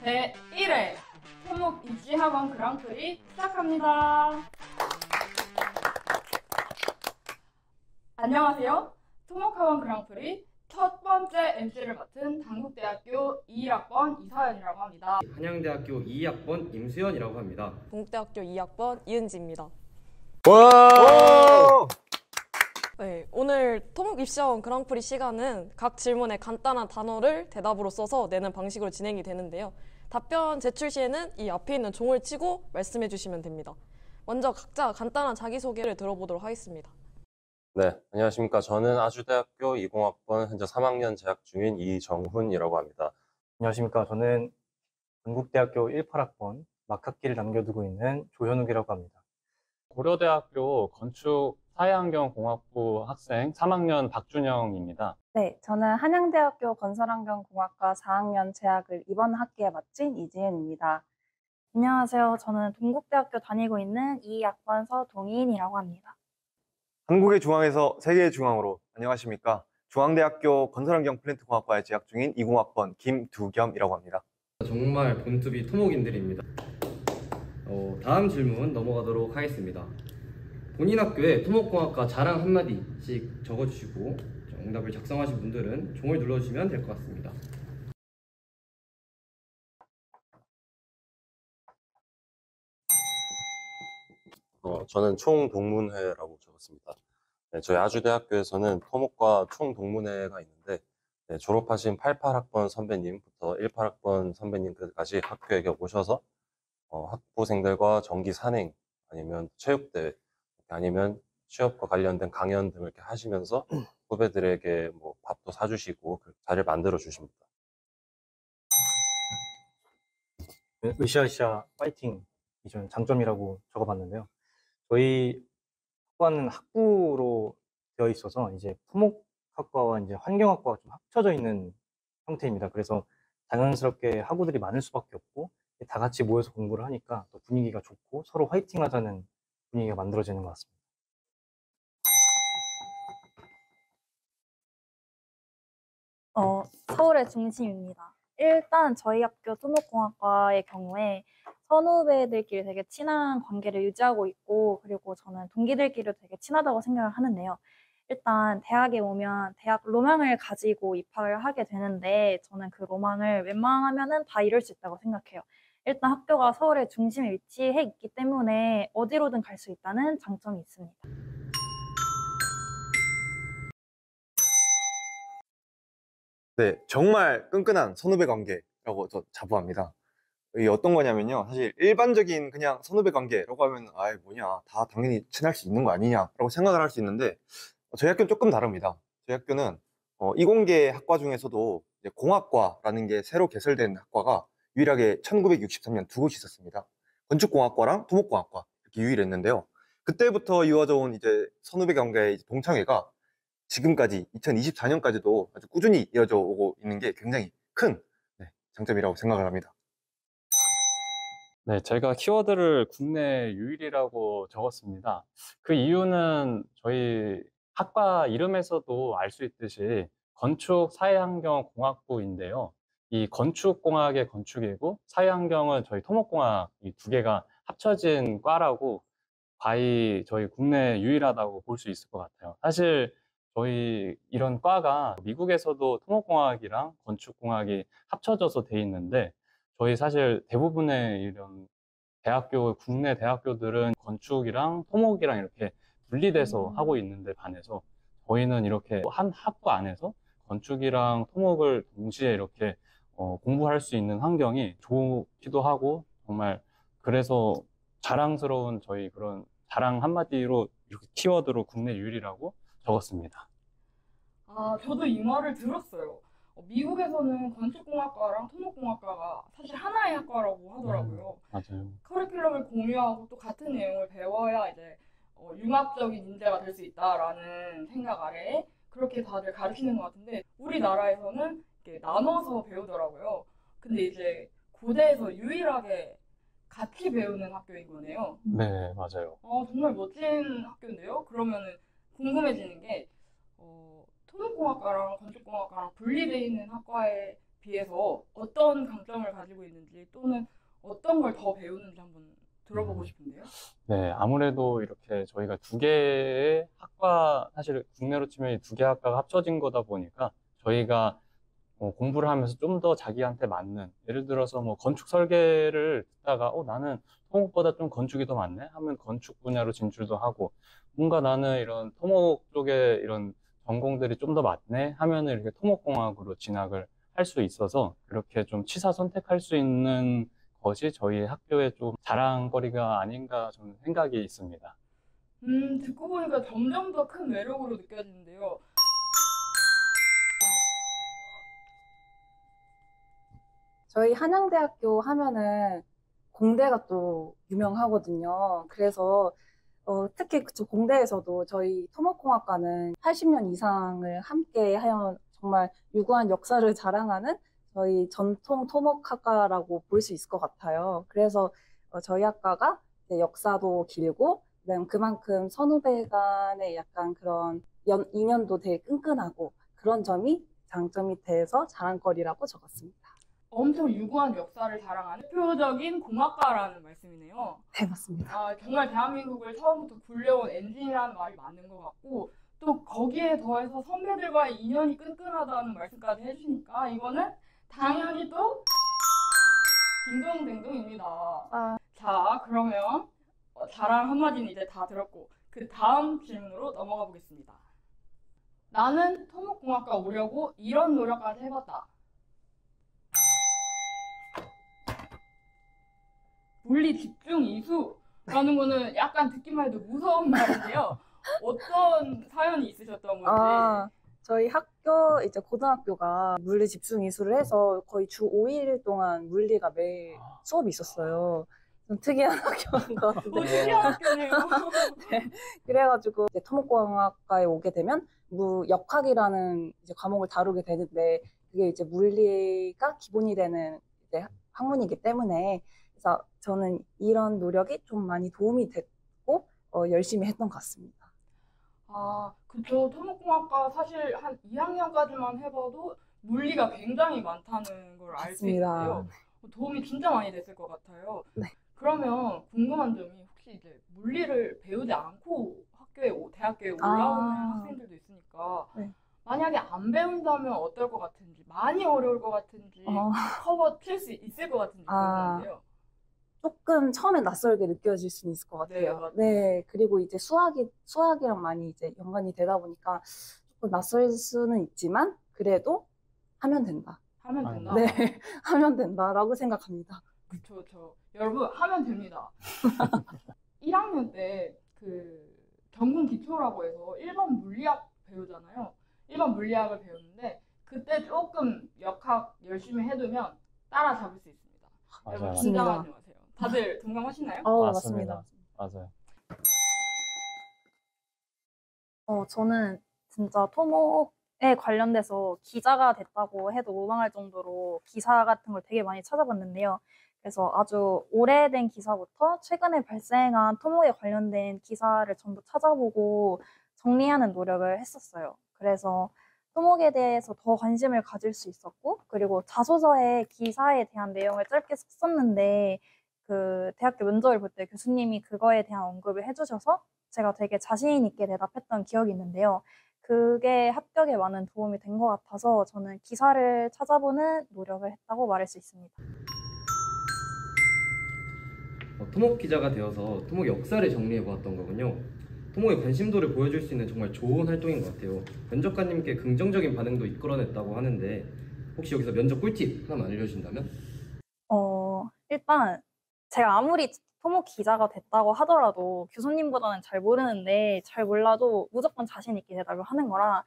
제1회 토목 입시학원 그랑프리 시작합니다. 안녕하세요. 토목학원 그랑프리 첫 번째 MC를 맡은 당국대학교 21학번 이사연이라고 합니다. 한양대학교 2학번 임수연이라고 합니다. 동국대학교 2학번 이은지입니다. 와! 네, 오늘 토목 입시학원 그랑프리 시간은 각 질문에 간단한 단어를 대답으로 써서 내는 방식으로 진행이 되는데요. 답변 제출 시에는 이 앞에 있는 종을 치고 말씀해 주시면 됩니다. 먼저 각자 간단한 자기소개를 들어보도록 하겠습니다. 네, 안녕하십니까. 저는 아주대학교 20학번 현재 3학년 재학 중인 이정훈이라고 합니다. 안녕하십니까. 저는 건국대학교 18학번 막학기를 남겨두고 있는 조현욱이라고 합니다. 고려대학교 건축 사회환경공학부 학생 3학년 박준영입니다. 네, 저는 한양대학교 건설환경공학과 4학년 재학을 이번 학기에 마친 이지은입니다. 안녕하세요. 저는 동국대학교 다니고 있는 2학번 서동인이라고 합니다. 한국의 중앙에서 세계의 중앙으로. 안녕하십니까. 중앙대학교 건설환경 플랜트공학과에 재학 중인 20학번 김두겸이라고 합니다. 정말 본투비 토목인들입니다. 다음 질문 넘어가도록 하겠습니다. 본인 학교에 토목공학과 자랑 한마디씩 적어주시고 정답을 작성하신 분들은 종을 눌러주시면 될 것 같습니다. 저는 총동문회라고 적었습니다. 네, 저희 아주대학교에서는 토목과 총동문회가 있는데 졸업하신 88학번 선배님부터 18학번 선배님까지 학교에 오셔서 학부생들과 정기 산행 아니면 체육대회 아니면 취업과 관련된 강연 등을 이렇게 하시면서 후배들에게 뭐 밥도 사주시고 그 자리를 만들어 주십니다. 으쌰으쌰 파이팅이 좀 장점이라고 적어봤는데요. 저희 학과는 학부로 되어 있어서 이제 토목학과와 이제 환경학과가 좀 합쳐져 있는 형태입니다. 그래서 자연스럽게 학우들이 많을 수밖에 없고 다 같이 모여서 공부를 하니까 또 분위기가 좋고 서로 화이팅하자는 분위기가 만들어지는 것 같습니다. 서울의 중심입니다. 일단 저희 학교 토목공학과의 경우에 선후배들끼리 되게 친한 관계를 유지하고 있고, 그리고 저는 동기들끼리도 되게 친하다고 생각을 하는데요. 일단 대학에 오면 대학 로망을 가지고 입학을 하게 되는데, 저는 그 로망을 웬만하면은 다 이룰 수 있다고 생각해요. 일단 학교가 서울의 중심에 위치해 있기 때문에 어디로든 갈 수 있다는 장점이 있습니다. 네, 정말 끈끈한 선후배 관계라고 저 자부합니다. 이게 어떤 거냐면요. 사실 일반적인 그냥 선후배 관계라고 하면 아이 뭐냐, 다 당연히 친할 수 있는 거 아니냐라고 생각을 할 수 있는데 저희 학교는 조금 다릅니다. 저희 학교는 이공계 학과 중에서도 이제 공학과라는 게 새로 개설된 학과가 유일하게 1963년 두 곳이 있었습니다. 건축공학과랑 토목공학과 이렇게 유일했는데요. 그때부터 이어져 온 이제 선후배 관계의 동창회가 지금까지 2024년까지도 아주 꾸준히 이어져 오고 있는 게 굉장히 큰 장점이라고 생각을 합니다. 네, 제가 키워드를 국내 유일이라고 적었습니다. 그 이유는 저희 학과 이름에서도 알 수 있듯이 건축 사회환경공학부인데요. 이 건축공학의 건축이고 사회환경은 저희 토목공학 이 두 개가 합쳐진 과라고 과히 저희 국내 유일하다고 볼 수 있을 것 같아요. 사실 저희 이런 과가 미국에서도 토목공학이랑 건축공학이 합쳐져서 돼 있는데 저희 사실 대부분의 이런 대학교, 국내 대학교들은 건축이랑 토목이랑 이렇게 분리돼서 하고 있는데 반해서 저희는 이렇게 한 학부 안에서 건축이랑 토목을 동시에 이렇게 공부할 수 있는 환경이 좋기도 하고 정말 그래서 자랑스러운 저희 그런 자랑 한마디로 이렇게 키워드로 국내 유일이라고 적었습니다. 저도 이 말을 들었어요. 미국에서는 건축공학과랑 토목공학과가 사실 하나의 학과라고 하더라고요. 맞아요. 커리큘럼을 공유하고 또 같은 내용을 배워야 이제 융합적인 인재가 될 수 있다라는 생각 아래에 그렇게 다들 가르치는 것 같은데 우리나라에서는 이렇게 나눠서 배우더라고요. 근데 이제 고대에서 유일하게 같이 배우는 학교인 거네요. 네, 맞아요. 정말 멋진 학교인데요. 그러면은 궁금해지는 게 토목공학과랑 건축공학과랑 분리되어 있는 학과에 비해서 어떤 강점을 가지고 있는지 또는 어떤 걸 더 배우는지 한번 들어보고 싶은데요. 네, 아무래도 이렇게 저희가 두 개의 학과, 사실 국내로 치면 이 두 개 학과가 합쳐진 거다 보니까 저희가 공부를 하면서 좀 더 자기한테 맞는, 예를 들어서 뭐 건축 설계를 듣다가 나는 토목보다 좀 건축이 더 맞네 하면 건축 분야로 진출도 하고, 뭔가 나는 이런 토목 쪽에 이런 전공들이 좀 더 맞네 하면은 이렇게 토목공학으로 진학을 할 수 있어서 이렇게 좀 취사 선택할 수 있는 것이 저희 학교의 좀 자랑거리가 아닌가 저는 생각이 있습니다. 듣고 보니까 점점 더 큰 매력으로 느껴지는데요. 저희 한양대학교 하면은 공대가 또 유명하거든요. 그래서 특히 그쪽 공대에서도 저희 토목공학과는 80년 이상을 함께 하여 정말 유구한 역사를 자랑하는 저희 전통 토목학과라고 볼 수 있을 것 같아요. 그래서 저희 학과가 이제 역사도 길고 그만큼 선후배 간의 약간 그런 인연도 되게 끈끈하고 그런 점이 장점이 돼서 자랑거리라고 적었습니다. 엄청 유구한 역사를 자랑하는 대표적인 공학과라는 말씀이네요. 네, 맞습니다. 정말 대한민국을 처음부터 굴려온 엔진이라는 말이 맞는 것 같고, 또 거기에 더해서 선배들과의 인연이 끈끈하다는 말씀까지 해주시니까 이거는 당연히 또 딩동댕동입니다. 자, 그러면 자랑 한마디는 이제 다 들었고 그 다음 질문으로 넘어가 보겠습니다. 나는 토목공학과 오려고 이런 노력까지 해봤다. 물리 집중 이수라는 거는 약간 듣기만 해도 무서운 말인데요. 어떤 사연이 있으셨던 건지. 저희 학교, 이제 고등학교가 물리 집중 이수를 해서 거의 주 5일 동안 물리가 매일 수업이 있었어요. 좀 특이한 학교인 것 같은데. 특이한 학교네요. 네. 그래가지고 이제 토목공학과에 오게 되면 역학이라는 이제 과목을 다루게 되는데 그게 이제 물리가 기본이 되는 이제 학문이기 때문에 그래서 저는 이런 노력이 좀 많이 도움이 됐고 열심히 했던 것 같습니다. 그쵸. 토목공학과 사실 한 2학년까지만 해봐도 물리가 굉장히 많다는 걸 알 수 있는데요. 도움이 진짜 많이 됐을 것 같아요. 네. 그러면 궁금한 점이 혹시 이제 물리를 배우지 않고 대학교에 올라오는 학생들도 있으니까 네. 만약에 안 배운다면 어떨 것 같은지, 많이 어려울 것 같은지, 커버 칠 수 있을 것 같은지 궁금한데요. 조금 처음엔 낯설게 느껴질 수는 있을 것 같아요. 네, 그리고 이제 수학이랑 많이 이제 연관이 되다 보니까 조금 낯설 수는 있지만 그래도 하면 된다. 하면 된다. 네, 하면 된다라고 생각합니다. 그쵸. 여러분 하면 됩니다. 1학년 때 그 전공 기초라고 해서 일반 물리학 배우잖아요. 일반 물리학을 배우는데 그때 조금 역학 열심히 해두면 따라잡을 수 있습니다. 여러분 긴장하지 마세요. 다들 동감하시나요? 맞습니다. 맞아요. 저는 진짜 토목에 관련돼서 기자가 됐다고 해도 무방할 정도로 기사 같은 걸 되게 많이 찾아봤는데요. 그래서 아주 오래된 기사부터 최근에 발생한 토목에 관련된 기사를 전부 찾아보고 정리하는 노력을 했었어요. 그래서 토목에 대해서 더 관심을 가질 수 있었고, 그리고 자소서에 기사에 대한 내용을 짧게 썼었는데 그 대학교 면접을 볼 때 교수님이 그거에 대한 언급을 해주셔서 제가 되게 자신 있게 대답했던 기억이 있는데요. 그게 합격에 많은 도움이 된 것 같아서 저는 기사를 찾아보는 노력을 했다고 말할 수 있습니다. 토목 기자가 되어서 토목 역사를 정리해 보았던 거군요. 토목의 관심도를 보여줄 수 있는 정말 좋은 활동인 것 같아요. 면접관님께 긍정적인 반응도 이끌어냈다고 하는데 혹시 여기서 면접 꿀팁 하나만 알려주신다면? 일단 제가 아무리 토목 기자가 됐다고 하더라도 교수님보다는 잘 모르는데 잘 몰라도 무조건 자신 있게 대답을 하는 거라,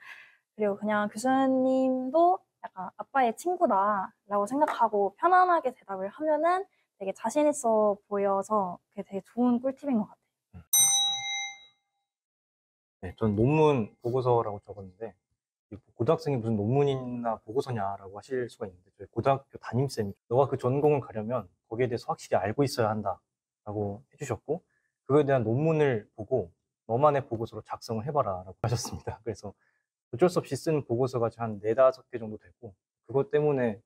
그리고 그냥 교수님도 약간 아빠의 친구다라고 생각하고 편안하게 대답을 하면은 되게 자신 있어 보여서 그게 되게 좋은 꿀팁인 것 같아요. 네, 전 논문 보고서라고 적었는데 고등학생이 무슨 논문이나 보고서냐라고 하실 수가 있는데 저희 고등학교 담임쌤이 너가 그 전공을 가려면 거기에 대해서 확실히 알고 있어야 한다라고 해주셨고 그거에 대한 논문을 보고 너만의 보고서로 작성을 해봐라라고 하셨습니다. 그래서 어쩔 수 없이 쓴 보고서가 한 4, 5개 정도 되고 그것 때문에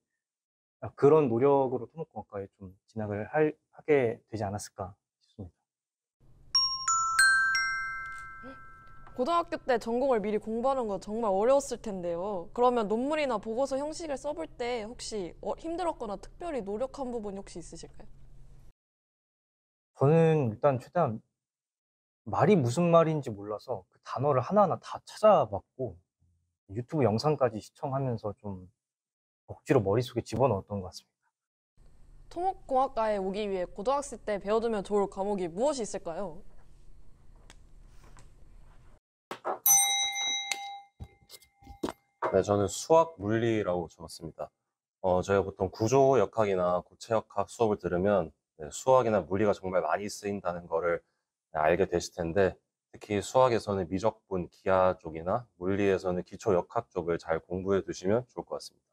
그런 노력으로 토목공학과에 좀 진학을 하게 되지 않았을까 싶습니다. 고등학교 때 전공을 미리 공부하는 거 정말 어려웠을 텐데요. 그러면 논문이나 보고서 형식을 써볼 때 혹시 힘들었거나 특별히 노력한 부분이 혹시 있으실까요? 저는 일단 최대한 말이 무슨 말인지 몰라서 그 단어를 하나하나 다 찾아봤고 유튜브 영상까지 시청하면서 좀 억지로 머릿속에 집어넣었던 것 같습니다. 토목공학과에 오기 위해 고등학생 때 배워두면 좋을 과목이 무엇이 있을까요? 네, 저는 수학 물리라고 적었습니다. 저희가 보통 구조역학이나 고체역학 수업을 들으면 네, 수학이나 물리가 정말 많이 쓰인다는 거를 알게 되실 텐데 특히 수학에서는 미적분, 기하 쪽이나 물리에서는 기초역학 쪽을 잘 공부해 두시면 좋을 것 같습니다.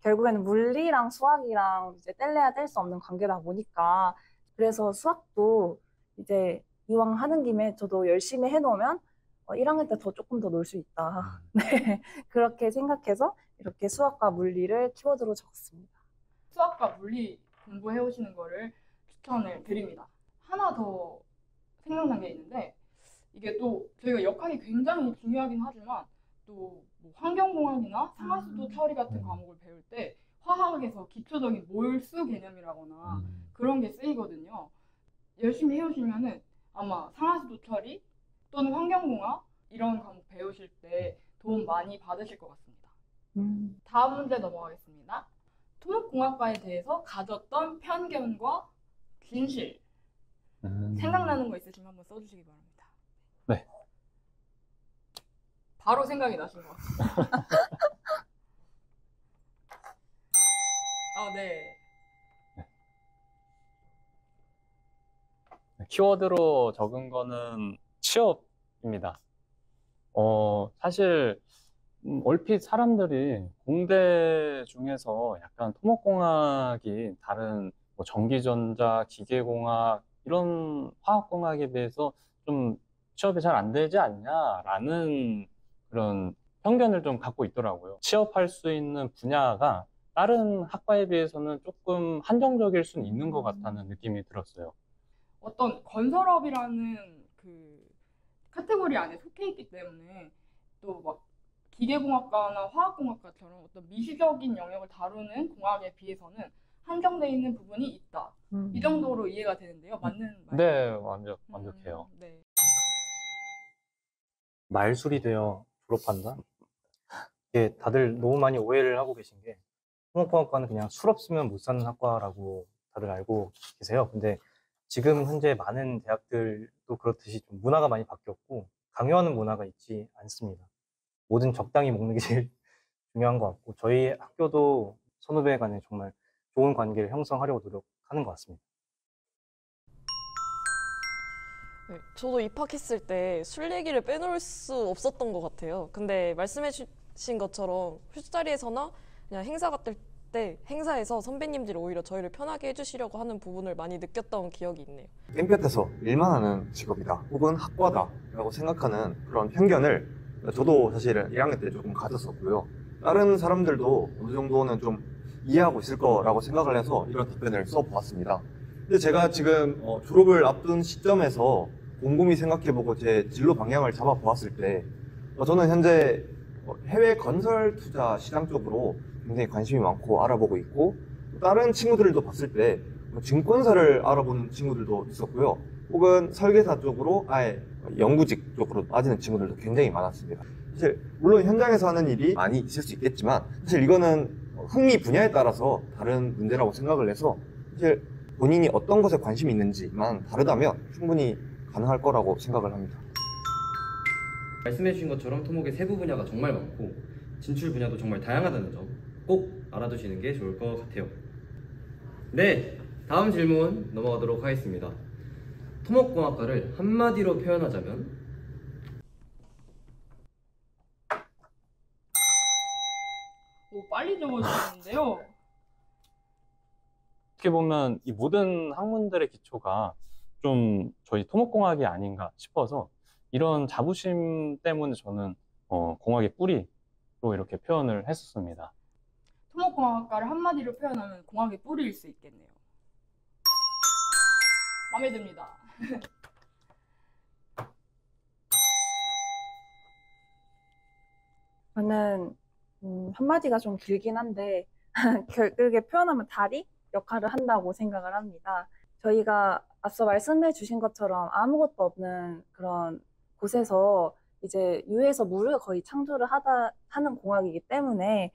결국에는 물리랑 수학이랑 이제 뗄래야 뗄 수 없는 관계다 보니까 그래서 수학도 이제 이왕 하는 김에 저도 열심히 해놓으면 1학년 때 조금 더 놀 수 있다. 네, 그렇게 생각해서 이렇게 수학과 물리를 키워드로 적었습니다. 수학과 물리 공부해 오시는 거를 추천을 드립니다. 하나 더 생각난 게 있는데 이게 또 저희가 역학이 굉장히 중요하긴 하지만 또 뭐 환경공학이나 상하수도 처리 같은 과목을 배울 때 화학에서 기초적인 몰수 개념이라거나 그런 게 쓰이거든요. 열심히 해오시면은 아마 상하수도 처리 또는 환경공학 이런 과목 배우실 때 도움 많이 받으실 것 같습니다. 다음 문제 넘어가겠습니다. 토목공학과에 대해서 가졌던 편견과 진실 생각나는 거 있으시면 한번 써주시기 바랍니다. 네. 바로 생각이 나신 것 같아요. 네. 키워드로 적은 거는 취업입니다. 사실 얼핏 사람들이 공대 중에서 약간 토목공학이 다른 뭐 전기전자, 기계공학 이런 화학공학에 비해서 좀 취업이 잘 안 되지 않냐라는 그런 편견을 좀 갖고 있더라고요. 취업할 수 있는 분야가 다른 학과에 비해서는 조금 한정적일 수는 있는 것 같다는 느낌이 들었어요. 어떤 건설업이라는 그 카테고리 안에 속해 있기 때문에 또 막 기계공학과나 화학공학과처럼 어떤 미시적인 영역을 다루는 공학에 비해서는 한정돼 있는 부분이 있다. 이 정도로 이해가 되는데요. 맞는 말? 네, 완벽해요. 네. 말술이 되어 졸업한다? 이게 다들 너무 많이 오해를 하고 계신 게 토목공학과는 그냥 술 없으면 못 사는 학과라고 다들 알고 계세요. 근데 지금 현재 많은 대학들도 그렇듯이 좀 문화가 많이 바뀌었고 강요하는 문화가 있지 않습니다. 뭐든 적당히 먹는 게 제일 중요한 것 같고 저희 학교도 선후배 간에 정말 좋은 관계를 형성하려고 노력하는 것 같습니다. 네, 저도 입학했을 때 술 얘기를 빼놓을 수 없었던 것 같아요. 근데 말씀해 주신 것처럼 술자리에서나 그냥 행사 같을 때 행사에서 선배님들이 오히려 저희를 편하게 해주시려고 하는 부분을 많이 느꼈던 기억이 있네요. 땡볕에서 일만 하는 직업이다 혹은 학과다라고 생각하는 그런 편견을 저도 사실은 1학년 때 조금 가졌었고요. 다른 사람들도 어느 정도는 좀 이해하고 있을 거라고 생각을 해서 이런 답변을 써보았습니다. 근데 제가 지금 졸업을 앞둔 시점에서 곰곰이 생각해보고 제 진로 방향을 잡아보았을 때 저는 현재 해외 건설 투자 시장 쪽으로 굉장히 관심이 많고 알아보고 있고 다른 친구들도 봤을 때 증권사를 알아보는 친구들도 있었고요. 혹은 설계사 쪽으로 아예 연구직 쪽으로 빠지는 친구들도 굉장히 많았습니다. 사실 물론 현장에서 하는 일이 많이 있을 수 있겠지만 사실 이거는 흥미 분야에 따라서 다른 문제라고 생각을 해서 사실 본인이 어떤 것에 관심이 있는지만 다르다면 충분히 가능할 거라고 생각을 합니다. 말씀해 주신 것처럼 토목의 세부 분야가 정말 많고 진출 분야도 정말 다양하다는 점 꼭 알아두시는 게 좋을 것 같아요. 네, 다음 질문 넘어가도록 하겠습니다. 토목공학과를 한마디로 표현하자면? 오, 빨리 적어주셨는데요. 어떻게 보면 이 모든 학문들의 기초가 좀 저희 토목공학이 아닌가 싶어서 이런 자부심 때문에 저는 공학의 뿌리로 이렇게 표현을 했었습니다. 토목공학과를 한마디로 표현하면 공학의 뿌리일 수 있겠네요. 마음에 듭니다. 저는 한마디가 좀 길긴 한데 결국에 표현하면 다리 역할을 한다고 생각을 합니다. 저희가 앞서 말씀해 주신 것처럼 아무것도 없는 그런 곳에서 이제 유에서 물을 거의 창조를 하는 공학이기 때문에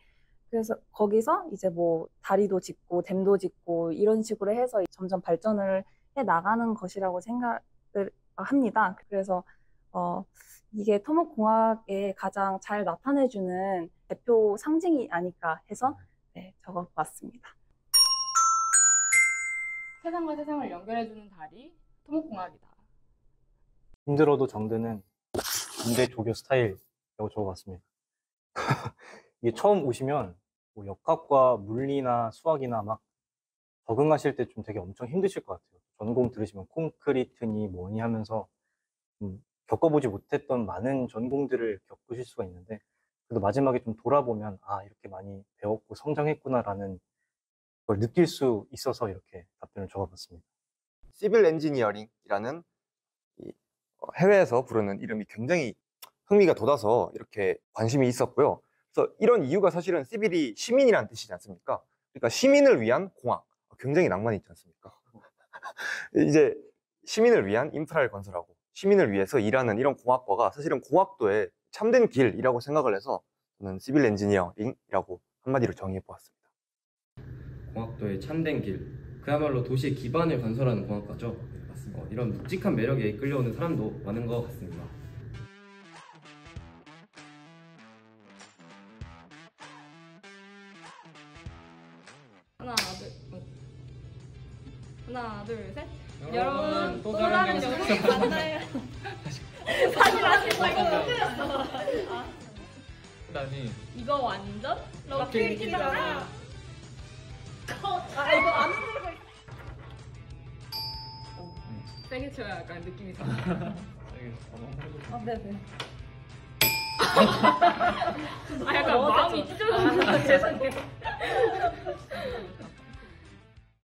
그래서 거기서 이제 뭐 다리도 짓고 댐도 짓고 이런 식으로 해서 점점 발전을 해 나가는 것이라고 생각을 합니다. 그래서 이게 토목공학에 가장 잘 나타내주는 대표 상징이 아닐까 해서 적어봤습니다. 세상과 세상을 연결해주는 다리, 토목공학이다. 힘들어도 정드는 군대 조교 스타일이라고 적어봤습니다. 이게 처음 오시면 뭐 역학과 물리나 수학이나 막 적응하실 때 좀 되게 엄청 힘드실 것 같아요. 전공 들으시면 콘크리트니 뭐니 하면서 겪어보지 못했던 많은 전공들을 겪으실 수가 있는데 그래도 마지막에 좀 돌아보면 아 이렇게 많이 배웠고 성장했구나라는 걸 느낄 수 있어서 이렇게 답변을 적어봤습니다. 시빌 엔지니어링이라는 해외에서 부르는 이름이 굉장히 흥미가 돋아서 이렇게 관심이 있었고요. 그래서 이런 이유가 사실은 시빌이 시민이라는 뜻이지 않습니까? 그러니까 시민을 위한 공학, 굉장히 낭만이 있지 않습니까? 이제 시민을 위한 인프라를 건설하고 시민을 위해서 일하는 이런 공학과가 사실은 공학도의 참된 길이라고 생각을 해서 저는 시빌 엔지니어링이라고 한마디로 정의해 보았습니다. 공학도의 참된 길, 그야말로 도시의 기반을 건설하는 공학과죠. 네, 맞습니다. 이런 묵직한 매력에 끌려오는 사람도 많은 것 같습니다. 하나, 둘, 셋. 여러분, 또 다른 영상에 만나요. 다시 이거 완전 럭키키잖아. 이거 안 들고 있어. 세게 쳐야 약간 느낌이 나. 네네. 약간 마음이 찢어졌는데 죄송해요.